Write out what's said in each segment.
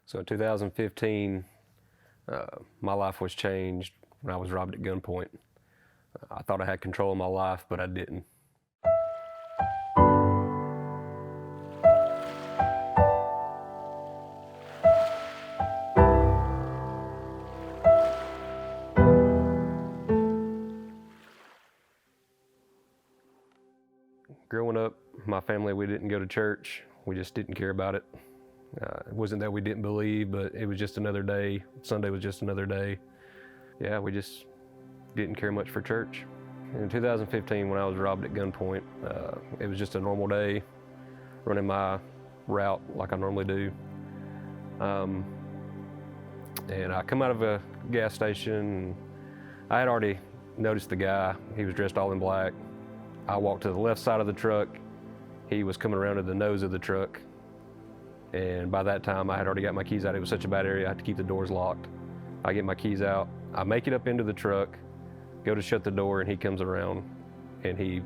So in 2015, my life was changed when I was robbed at gunpoint. I thought I had control of my life, but I didn't. Growing up, my family, we didn't go to church. We just didn't care about it. It wasn't that we didn't believe, but it was just another day. Sunday was just another day. Yeah, we just didn't care much for church. In 2015, when I was robbed at gunpoint, it was just a normal day, running my route like I normally do. And I come out of a gas station, and I had already noticed the guy. He was dressed all in black. I walked to the left side of the truck. He was coming around to the nose of the truck. And by that time, I had already got my keys out. It was such a bad area, I had to keep the doors locked. I get my keys out. I make it up into the truck, go to shut the door, and he comes around and he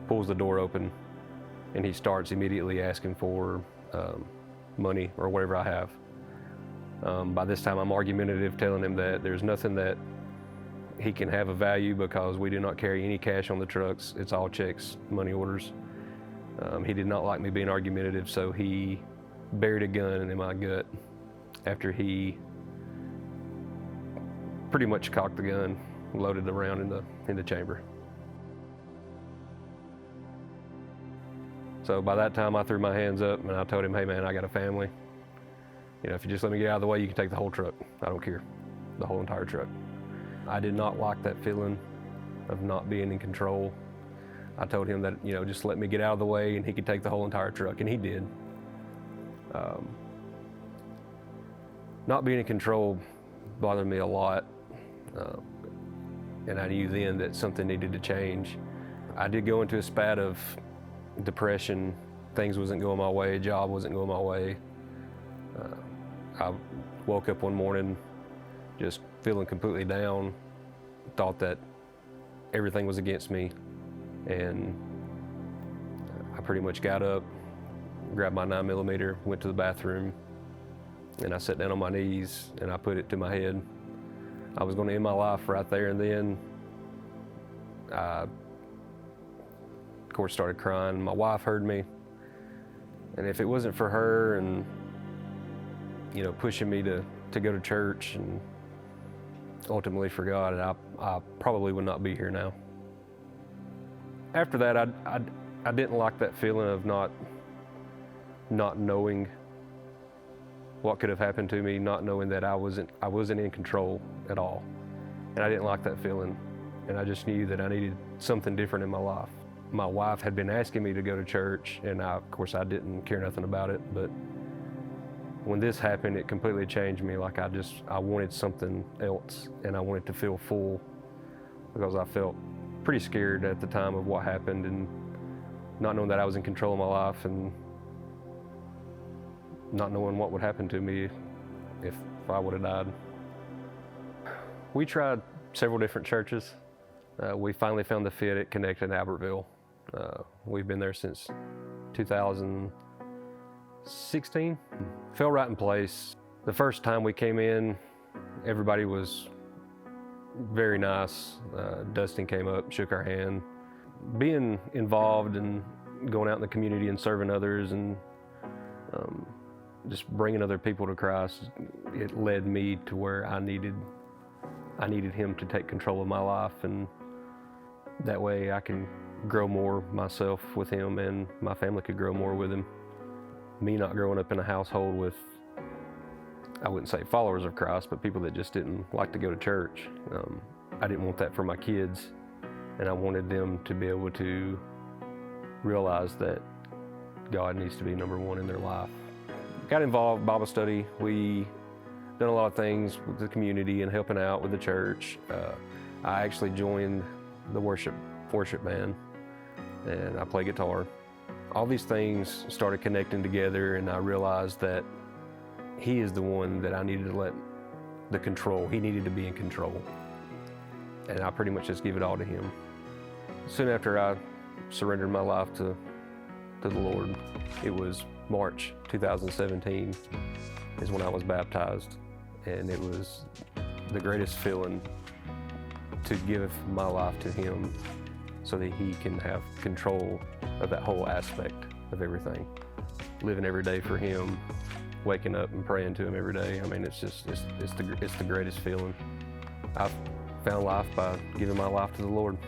pulls the door open and he starts immediately asking for money or whatever I have. By this time, I'm argumentative, telling him that there's nothing that he can have a value because we do not carry any cash on the trucks. It's all checks, money orders. He did not like me being argumentative, so he buried a gun in my gut after he pretty much cocked the gun, loaded the round in the chamber. So by that time, I threw my hands up and I told him, hey man, I got a family. You know, if you just let me get out of the way, you can take the whole truck. I don't care, the whole entire truck. I did not like that feeling of not being in control. I told him that, you know, just let me get out of the way and he could take the whole entire truck, and he did. Not being in control bothered me a lot, and I knew then that something needed to change. I did go into a spat of depression. Things wasn't going my way, job wasn't going my way. I woke up one morning just feeling completely down, thought that everything was against me, and I pretty much got up, grabbed my 9mm, went to the bathroom, and I sat down on my knees and I put it to my head. I was going to end my life right there and then. I, of course, started crying. My wife heard me, and if it wasn't for her and, you know, pushing me to go to church and ultimately for God, I probably would not be here now. After that, I didn't like that feeling of not knowing what could have happened to me, not knowing that I wasn't in control at all. And I didn't like that feeling. And I just knew that I needed something different in my life. My wife had been asking me to go to church, and of course I didn't care nothing about it, but when this happened, it completely changed me. Like I wanted something else, and I wanted to feel full, because I felt pretty scared at the time of what happened and not knowing that I was in control of my life and not knowing what would happen to me if I would have died. We tried several different churches. We finally found the fit at Connect in Albertville. We've been there since 2016. Fell right in place. The first time we came in, everybody was very nice. Dustin came up, shook our hand. Being involved and going out in the community and serving others and just bringing other people to Christ, it led me to where I needed him to take control of my life, and that way I can grow more myself with him and my family could grow more with him. Me not growing up in a household with, I wouldn't say followers of Christ, but people that just didn't like to go to church. I didn't want that for my kids, and I wanted them to be able to realize that God needs to be number one in their life. Got involved in Bible study. We done a lot of things with the community and helping out with the church. I actually joined the worship band, and I play guitar. All these things started connecting together, and I realized that he is the one that I needed to let the control. He needed to be in control, and I pretty much just give it all to him. Soon after I surrendered my life to the Lord, it was March 2017 is when I was baptized, and it was the greatest feeling to give my life to Him so that He can have control of that whole aspect of everything. Living every day for Him, waking up and praying to Him every day. I mean, it's the greatest feeling. I've found life by giving my life to the Lord.